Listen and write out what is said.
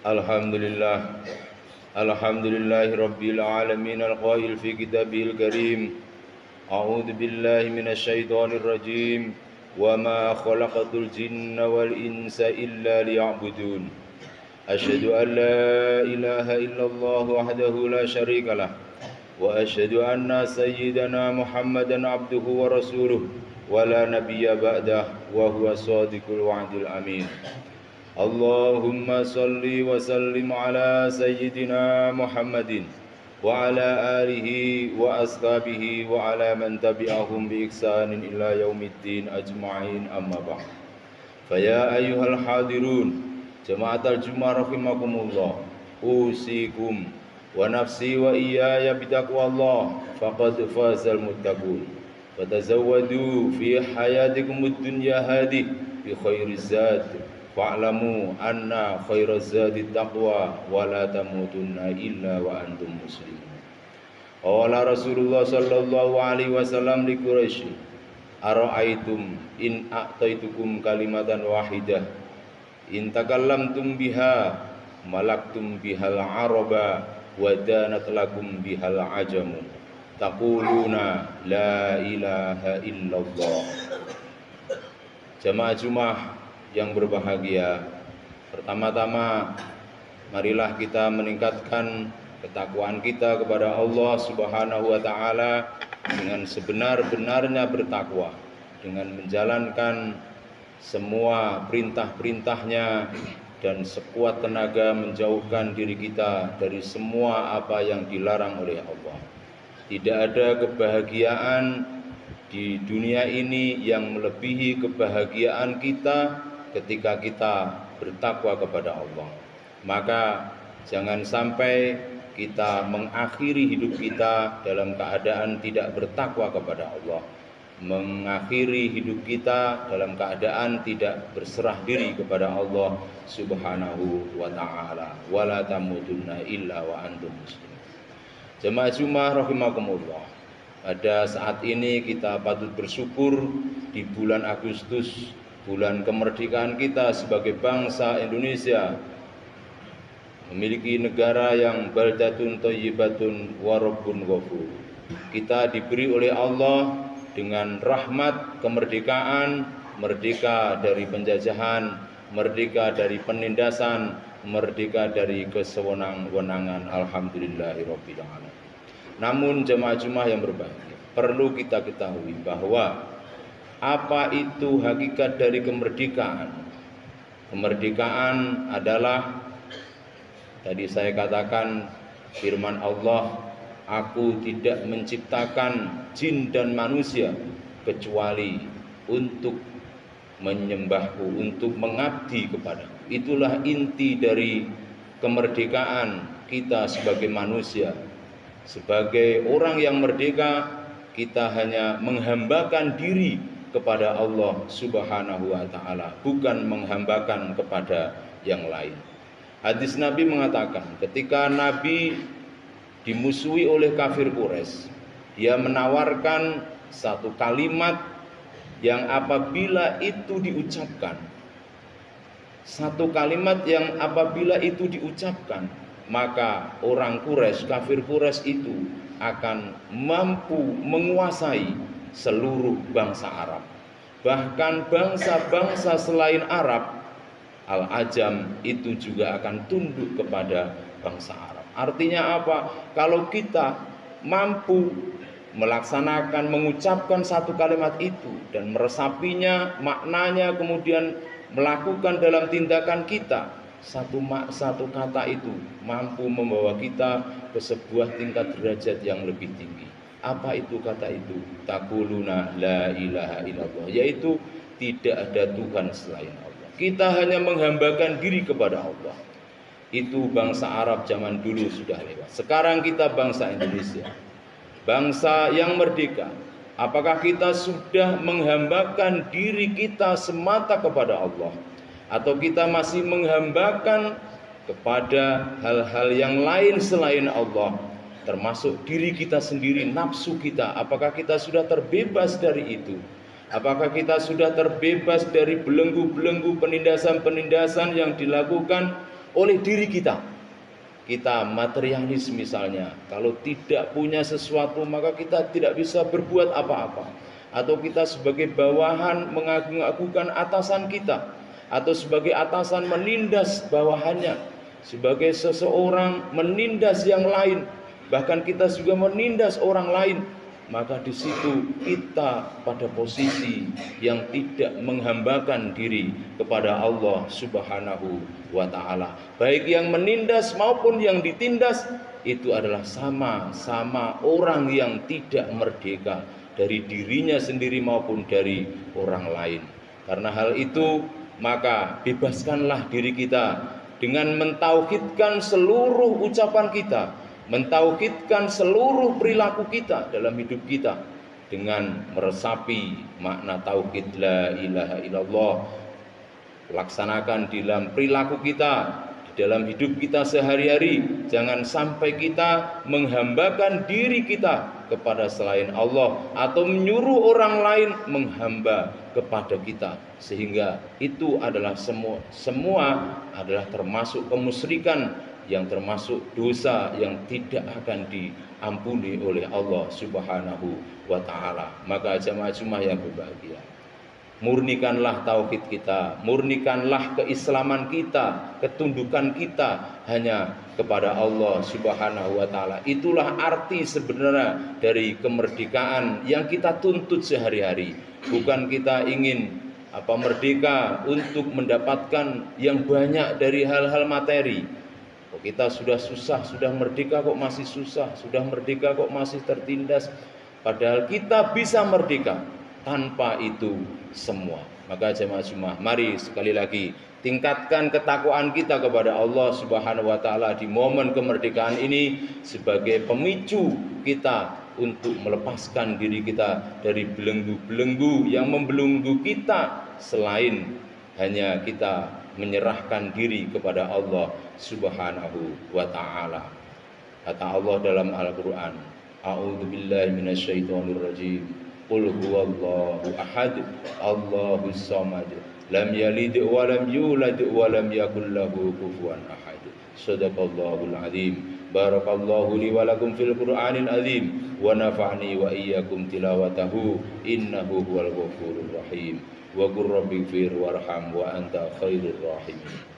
Alhamdulillah. Alhamdulillahi Rabbil Alamin al-qail fi kitabihil karim. A'udzu billahi minasyaitonir rajim. Wa ma khalaqatul jinna wal insa illa liya'budun. Asyhadu an la ilaha illallah wahdahu la syarikalah. Wa asyhadu anna sayyidana Muhammadan abduhu wa rasuluh. Wa la nabiyya ba'dah wa huwa shadiqul wa'dil amin. Allahumma salli wa sallim ala sayyidina Muhammadin wa ala alihi wa ashabihi wa ala man tabi'ahum bi ihsanin ila yaumiddin ajma'in amma ba'd. Faya ayyuhal hadirun jama'atal Jummah rahimakumullah, usikum wa nafsi wa iyaya bitaqwallah faqad fazal muttaqun. Fatazawwadu fi hayatikumud dunya hadhihi bi khairiz zad. Fa'lamu anna khairaz zadi taqwa wa la tamutunna illa wa antum muslimun. Qala Rasulullah sallallahu alaihi wasallam li Quraisy, ara'aitum in a'taitukum kalimatan wahidah in takallamtum biha malaktum bihal araba wa danat lakum bihal ajamu taquluna la ilaha illallah. Jamaah Jumat yang berbahagia, pertama-tama marilah kita meningkatkan ketakwaan kita kepada Allah Subhanahu wa taala dengan sebenar-benarnya bertakwa, dengan menjalankan semua perintah-perintahnya dan sekuat tenaga menjauhkan diri kita dari semua apa yang dilarang oleh Allah. Tidak ada kebahagiaan di dunia ini yang melebihi kebahagiaan kita ketika kita bertakwa kepada Allah. Maka jangan sampai kita mengakhiri hidup kita dalam keadaan tidak bertakwa kepada Allah, mengakhiri hidup kita dalam keadaan tidak berserah diri kepada Allah Subhanahu wa taala. Wala tamutunna illa wa antum muslimun. Jemaah Jumat rahimakumullah, pada saat ini kita patut bersyukur di bulan Agustus, bulan kemerdekaan kita sebagai bangsa Indonesia, memiliki negara yang baldatun thayyibatun wa rabbun ghafur. Kita diberi oleh Allah dengan rahmat kemerdekaan, merdeka dari penjajahan, merdeka dari penindasan, merdeka dari kesewenang-wenangan. Alhamdulillahirabbil alamin. Namun jemaah Jumat yang berbahagia, perlu kita ketahui bahwa apa itu hakikat dari kemerdekaan? Kemerdekaan adalah, tadi saya katakan firman Allah, aku tidak menciptakan jin dan manusia kecuali untuk menyembahku, untuk mengabdi kepadaku. Itulah inti dari kemerdekaan kita sebagai manusia. Sebagai orang yang merdeka, kita hanya menghambakan diri kepada Allah Subhanahu wa taala, bukan menghambakan kepada yang lain. Hadis Nabi mengatakan, ketika Nabi dimusuhi oleh kafir Quraisy, dia menawarkan satu kalimat yang apabila itu diucapkan, satu kalimat yang apabila itu diucapkan, maka orang Quraisy, kafir Quraisy itu akan mampu menguasai seluruh bangsa Arab. Bahkan bangsa-bangsa selain Arab, Al-Ajam, itu juga akan tunduk kepada bangsa Arab. Artinya apa? Kalau kita mampu melaksanakan, mengucapkan satu kalimat itu dan meresapinya, maknanya, kemudian melakukan dalam tindakan kita, satu kata itu mampu membawa kita ke sebuah tingkat derajat yang lebih tinggi. Apa itu kata itu? Taquluna la ilaha illallah, yaitu tidak ada Tuhan selain Allah. Kita hanya menghambakan diri kepada Allah. Itu bangsa Arab zaman dulu sudah lewat. Sekarang kita bangsa Indonesia, bangsa yang merdeka. Apakah kita sudah menghambakan diri kita semata kepada Allah, atau kita masih menghambakan kepada hal-hal yang lain selain Allah, termasuk diri kita sendiri, nafsu kita? Apakah kita sudah terbebas dari itu? Apakah kita sudah terbebas dari belenggu-belenggu penindasan-penindasan yang dilakukan oleh diri kita. Kita materialis misalnya, kalau tidak punya sesuatu maka kita tidak bisa berbuat apa-apa. Atau kita sebagai bawahan mengagung-agungkan atasan kita, atau sebagai atasan menindas bawahannya, sebagai seseorang menindas yang lain, bahkan kita juga menindas orang lain. Maka di situ kita pada posisi yang tidak menghambakan diri kepada Allah Subhanahu wa ta'ala. Baik yang menindas maupun yang ditindas, itu adalah sama-sama orang yang tidak merdeka dari dirinya sendiri maupun dari orang lain. Karena hal itu, maka bebaskanlah diri kita dengan mentauhidkan seluruh ucapan kita, mentauhidkan seluruh perilaku kita dalam hidup kita dengan meresapi makna tauhid la ilaha illallah. Laksanakan di dalam perilaku kita, di dalam hidup kita sehari-hari. Jangan sampai kita menghambakan diri kita kepada selain Allah atau menyuruh orang lain menghamba kepada kita, sehingga itu adalah semua adalah termasuk kemusyrikan, yang termasuk dosa yang tidak akan diampuni oleh Allah Subhanahu wa ta'ala. Maka jamaah Jumat yang berbahagia, murnikanlah tauhid kita, murnikanlah keislaman kita, ketundukan kita hanya kepada Allah Subhanahu wa ta'ala. Itulah arti sebenarnya dari kemerdekaan yang kita tuntut sehari-hari. Bukan kita ingin merdeka untuk mendapatkan yang banyak dari hal-hal materi. Kita sudah susah, sudah merdeka kok masih susah, sudah merdeka kok masih tertindas. Padahal kita bisa merdeka tanpa itu semua. Maka jemaah Jumat, mari sekali lagi tingkatkan ketakwaan kita kepada Allah Subhanahu wa ta'ala di momen kemerdekaan ini sebagai pemicu kita untuk melepaskan diri kita dari belenggu-belenggu yang membelenggu kita, selain hanya kita menyerahkan diri kepada Allah Subhanahu wa ta'ala. Kata Allah dalam Al-Quran, A'udzubillahi minasyaitonirrajim, Qul huwallahu ahad, Allahus samad, lam yalid wa lam yulad wa lam yakul lahu kufuwan ahad. Shadaqallahul azim. Barakallahu li wa lakum fil Qur'anil azim, wa nafa'ni wa iyyakum tilawatahu, innahu huwal ghafurur rahim. Wa qur rabbighfir warham wa anta khairur rahimin.